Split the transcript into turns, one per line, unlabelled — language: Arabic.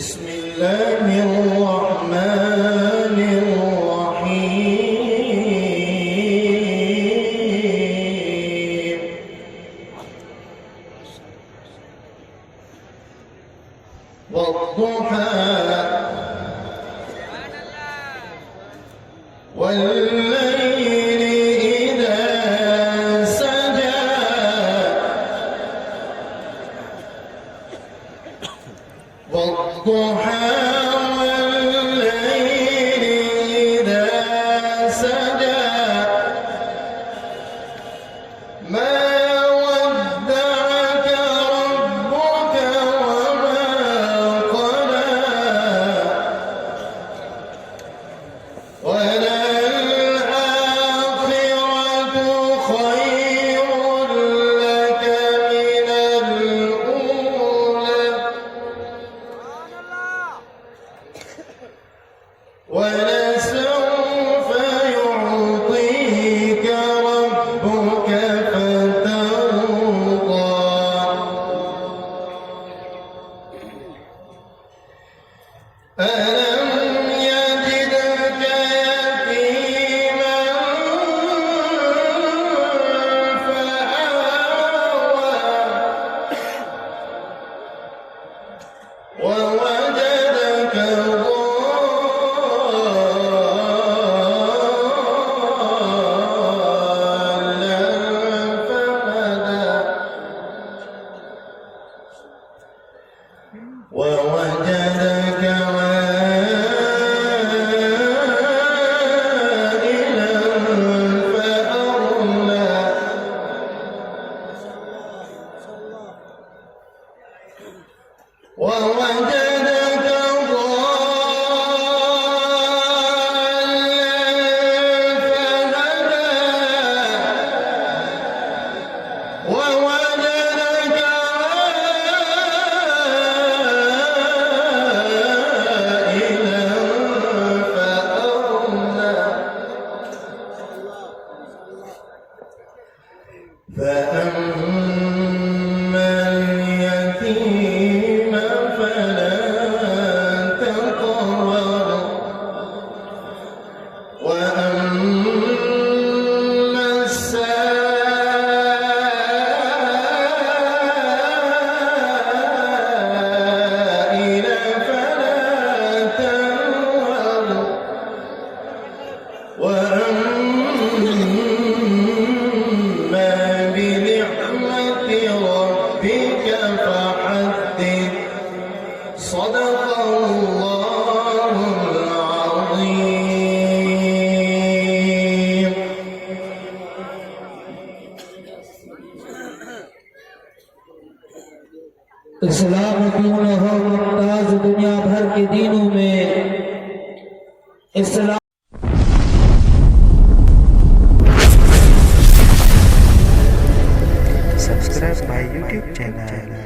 بسم الله الرحمن الرحيم والضحى والليل إذا سجى والضحى والليل إذا سجى ما ودعك ربك وما قلى وللآخرة خير لك من الأولى ولسوف يعطيك ربك فترضى ألم يجدك يتيما فآوى ووجدك ووجدك عائلا فأغنى ووجدك ضالا فهدى ووجدك عائلا فأغنى فأما اليتيم فلا تقهر وأما السائل فلا تنهر وأما بنعمة ربك فحدث صدق الله العظيم.
इस्लाम क्यों न हो मुमताज दुनिया भर के दीनों में इस्लाम
Subscribe my YouTube channel.